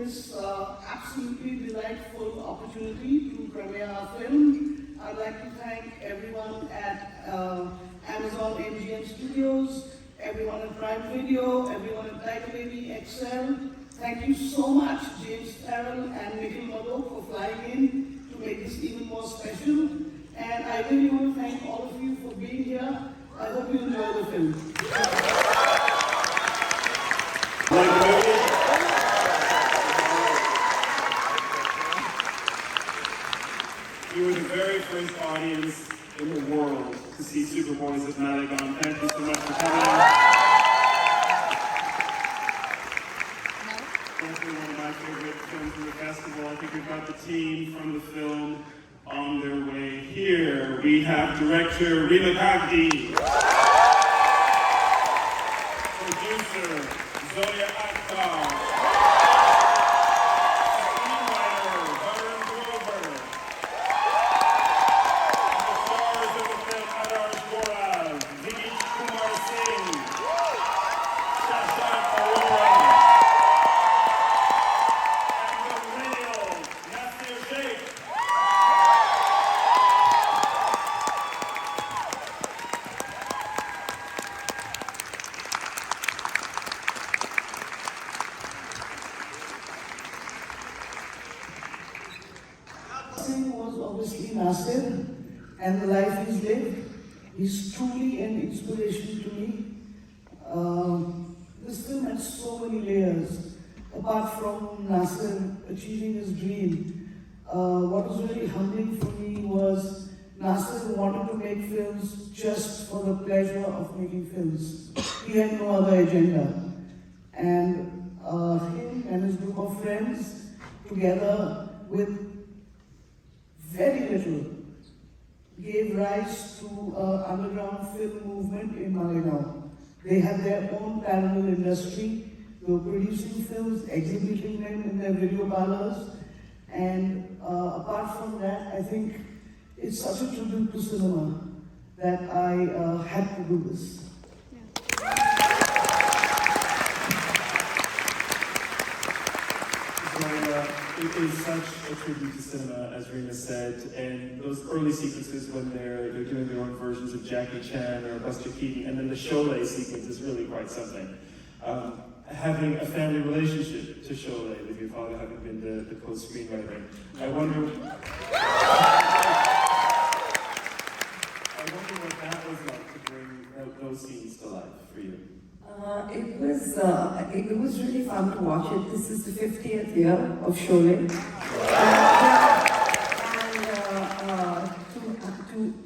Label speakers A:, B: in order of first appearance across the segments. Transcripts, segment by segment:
A: this absolutely delightful opportunity to premiere our film. I'd like to thank everyone at Amazon MGM Studios, everyone at Prime Video, everyone at Tiger Baby XL. Thank you so much, James Farrell and Nikhil Madhok, for flying in to make this even more special. And I really want to thank all of you for being here. I hope you enjoy the film.
B: You were the very first audience in the world to see Superboys of Malegaon. Thank you so much for coming. Definitely one of my favorite films from the festival. I think we've got the team from the film on their way here. We have director Reema Kagti, producer Zoya Akhtar, screenwriter Farhan, and the stars of the film Adarsh Gourav, Vineet Kumar Singh, and the real NasirShaikh.
A: Singh was obviously Nasir, and the life he's lived. He's truly an inspiration to me. This film had so many layers. Apart from Nasir achieving his dream, what was really humbling for me was Nasir wanted to make films just for the pleasure of making films. He had no other agenda. And him and his group of friends, together with very little, gave rise to an underground film movement in Malegaon. They had their own parallel industry. They were producing films, exhibiting them in their video parlors. And apart from that, I think it's such a tribute to cinema that I had to do this.
B: It is such a tribute to cinema, as Reema said, and those early sequences when they're doing their own versions of Jackie Chan or Buster Keaton, and then the Sholay sequence is really quite something. Having a family relationship to Sholay, with your father having been the co-screenwriter, I wonder what that was like to bring those scenes to life for you.
C: It was really fun to watch it. This is the 50th year of Sholay.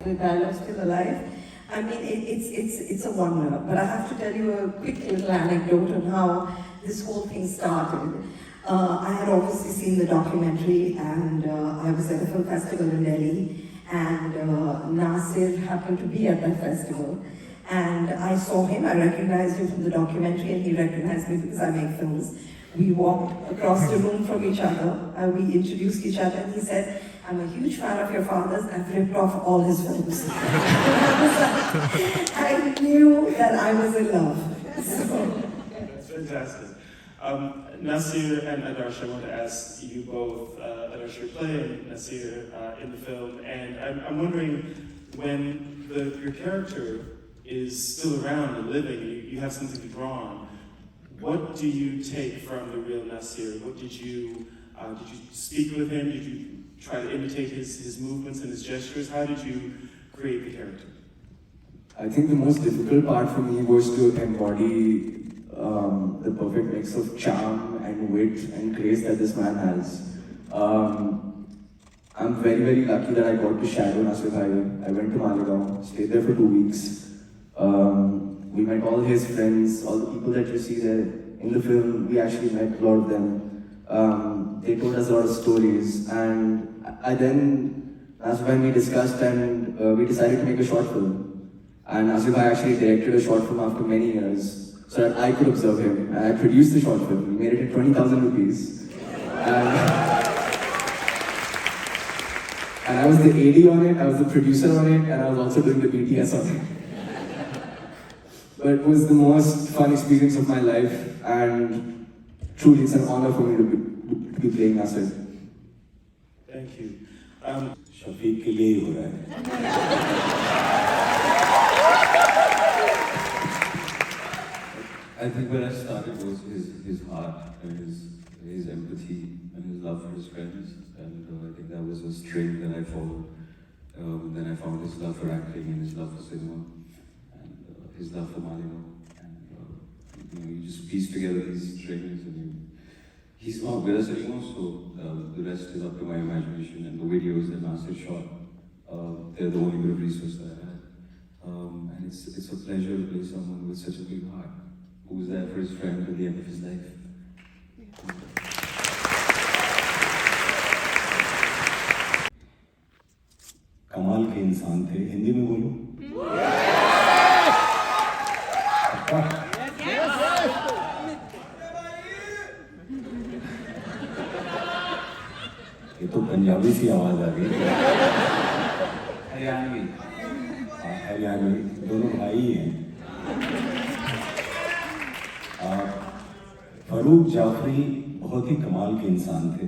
C: The dialogue still alive. I mean, it's a wonder. But I have to tell you a quick little anecdote on how this whole thing started. I had obviously seen the documentary, and I was at a film festival in Delhi, and Nasir happened to be at that festival. And I saw him, I recognized him from the documentary, and he recognized me because I make films. We walked across the room from each other, and we introduced each other, and he said, "I'm a huge fan of your father's, I've ripped off all his films." I knew that I was in love. So.
B: That's fantastic. Nasir and Adarsh, I want to ask you both, Adarsh, you're playing Nasir in the film, and I'm wondering, when your character is still around and living, and you have something to draw on, what do you take from the real Nasir? What did you speak with him? Did you try to imitate his movements and his gestures? How did you create the character?
D: I think the most difficult part for me was to embody the perfect mix of charm and wit and grace that this man has. I'm very, very lucky that I got to shadow Nasir Bhai. I went to Malegaon, stayed there for 2 weeks. We met all his friends, all the people that you see there in the film. We actually met a lot of them. They told us a lot of stories, and that's when we discussed, and we decided to make a short film. And Nasir Bhai actually directed a short film after many years, so that I could observe him. And I produced the short film. We made it at 20,000 rupees. And I was the AD on it, I was the producer on it, and I was also doing the BTS on it. But it was the most fun experience of my life, and truly it's an honor for me to be playing Nasir.
B: Thank you.
E: Shafiq के लिए ही हो रहा है. I think where I started was his heart and his empathy and his love for his friends, and I think that was a string that I followed. Then I found his love for acting and his love for cinema and his love for Malegaon, and you just piece together these strings, and he's not with us anymore, so the rest is up to my imagination, and the videos that Nasir shot, they're the only bit of resource that I had. And it's a pleasure to play someone with such a big heart, who was there for his friend at the end of his life. कमाल के इंसान थे. हिंदी में बोलूं? ये तो पंजाबी सी आवाज आ गई. हरियाणवी. हरियाणवी, दोनों भाई हैं. फरूक जाफरी बहुत ही कमाल के इंसान थे.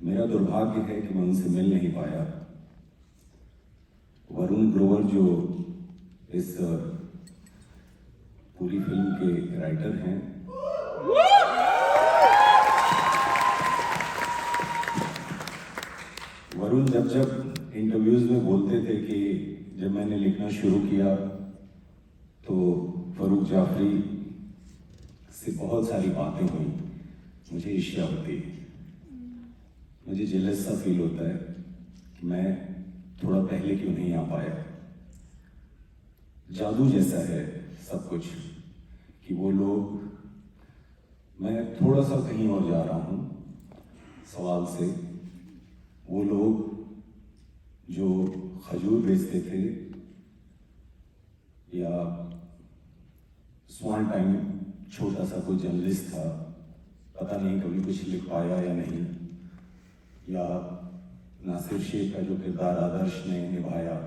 E: मेरा दुर्भाग्य है कि मैं उनसे मिल नहीं पाया. वरुण ग्रोवर जो इस पूरी फिल्म के राइटर हैं, वरुण जब इंटरव्यूज में बोलते थे कि जब मैंने लिखना शुरू किया तो फरूक जाफरी से बहुत सारी बातें हुई. मुझे ईर्ष्या होती है, मुझे जेलस सा फील होता है कि मैं थोड़ा पहले क्यों नहीं आ पाया. जादू जैसा है सब कुछ कि वो लोग, मैं थोड़ा सा कहीं और जा रहा हूँ सवाल से, वो लोग जो खजूर बेचते थे या स्वान टाइम छोटा सा कोई जर्नलिस्ट था, पता नहीं कभी कुछ लिख पाया या नहीं, या नासिर-शेख का जो किरदार आदर्श ने निभाया,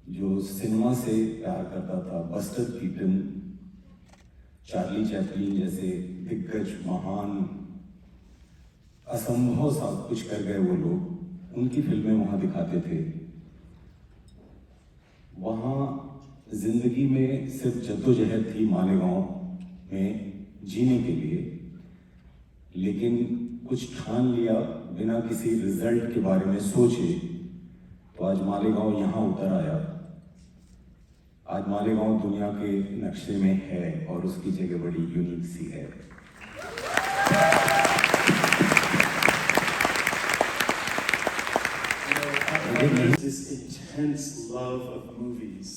E: जो सिनेमा से प्यार करता था, बस्टर कीटन, चार्ली चैपलिन जैसे दिग्गज महान असंभव सा कुछ कर गए वो लोग, उनकी फिल्में वहाँ दिखाते थे. वहाँ जिंदगी में सिर्फ जद्दोजहद थी मालेगांव में जीने के लिए, लेकिन कुछ ठान लिया बिना किसी रिजल्ट के बारे में सोचे तो आज मालेगांव यहाँ उतर आया. आज मालेगांव दुनिया के नक्शे में है और उसकी जगह बड़ी यूनिक सी है.
B: This intense love of movies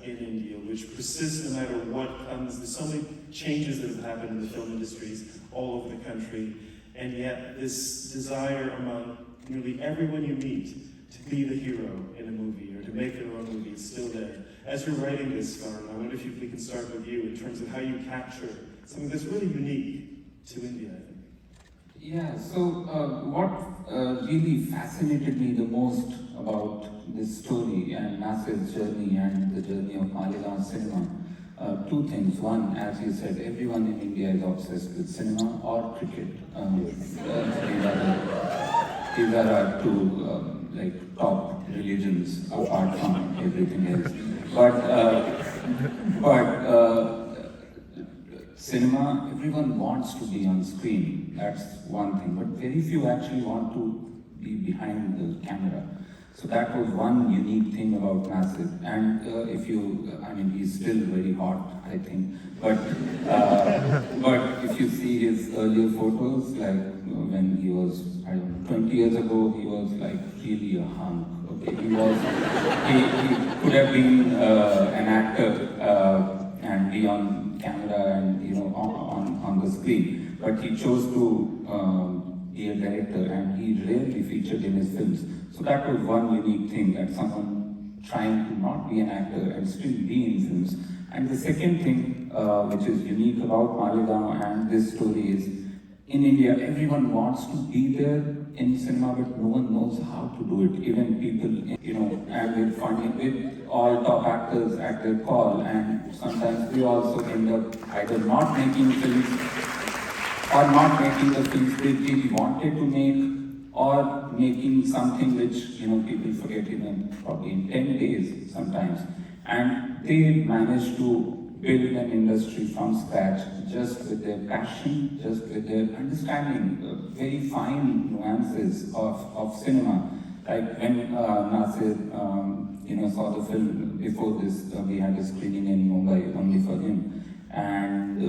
B: in India, which persists no matter what comes. There's so many changes that have happened in the film industries all over the country, and yet this desire among nearly everyone you meet to be the hero in a movie or to make their own movie is still there. As you're writing this, Farhan, I wonder if we can start with you in terms of how you capture something that's really unique to India, I think.
F: Yeah, so what really fascinated me the most about this story and Nasir's journey and the journey of Malegaon cinema, two things. One, as you said, everyone in India is obsessed with cinema or cricket. These are our two like top religions apart from everything else. But cinema, everyone wants to be on screen. That's one thing. But very few actually want to be behind the camera. So that was one unique thing about Nasir. And if you, I mean, he's still very hot, I think. But if you see his earlier photos, like when he was, I don't know, 20 years ago, he was like really a hunk. Okay, he could have been an actor and be on camera and on the screen, but he chose to be a director, and he rarely featured in his films. So that was one unique thing, that someone trying to not be an actor and still be in films. And the second thing which is unique about Malegaon and this story is, in India, everyone wants to be there in cinema, but no one knows how to do it. Even people, and with all top actors at their call, and sometimes we also end up either not making films or not making the films they really wanted to make, or making something which, you know, people forget probably in 10 days sometimes. And they managed to build an industry from scratch just with their passion, just with their understanding, very fine nuances of cinema. Like when Nasir, saw the film before this, we had a screening in Mumbai only for him. And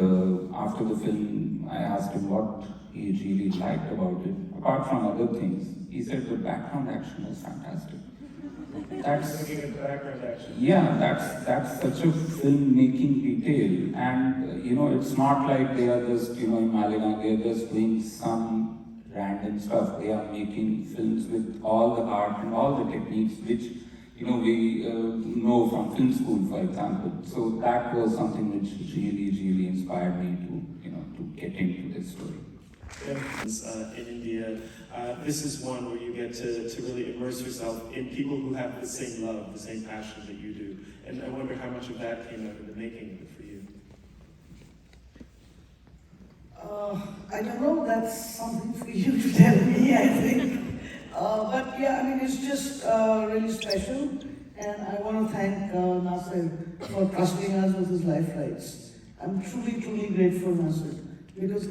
F: after the film, I asked him what he really liked about it, apart from other things. He said the background action was fantastic. That's
B: Looking at the background action.
F: yeah, that's such a filmmaking detail, and it's not like they are just in Malegaon, they are just doing some random stuff. They are making films with all the art and all the techniques which we know from film school, for example. So that was something which really inspired me to get into this story.
B: In India, this is one where you get to really immerse yourself in people who have the same love, the same passion that you do. And I wonder how much of that came out in the making of it for you.
A: I don't know, that's something for you to tell me, I think. But yeah, I mean, it's just really special. And I want to thank Nasir for trusting us with his life rights. I'm truly grateful, Nasir, because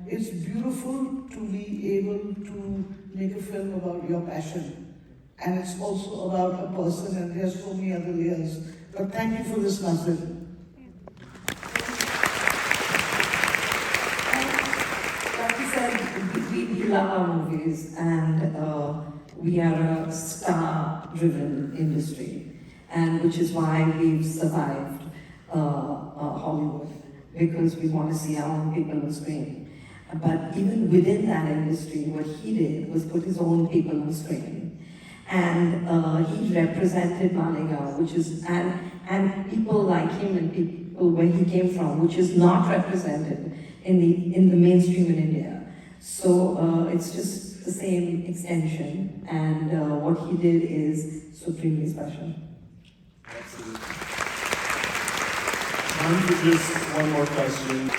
A: it's beautiful to be able to make a film about your passion. And it's also about a person, and there's so many other layers. But thank you for this, Nasir.
C: Like you said, we love our movies, and we are a star-driven industry, and which is why we've survived Hollywood, because we want to see our own people on screen. But even within that industry, what he did was put his own people on screen, and he represented Malegaon, which is and people like him and people where he came from, which is not represented in the mainstream in India. So it's just the same extension, and what he did is supremely special.
B: Absolutely. Time for just one more question.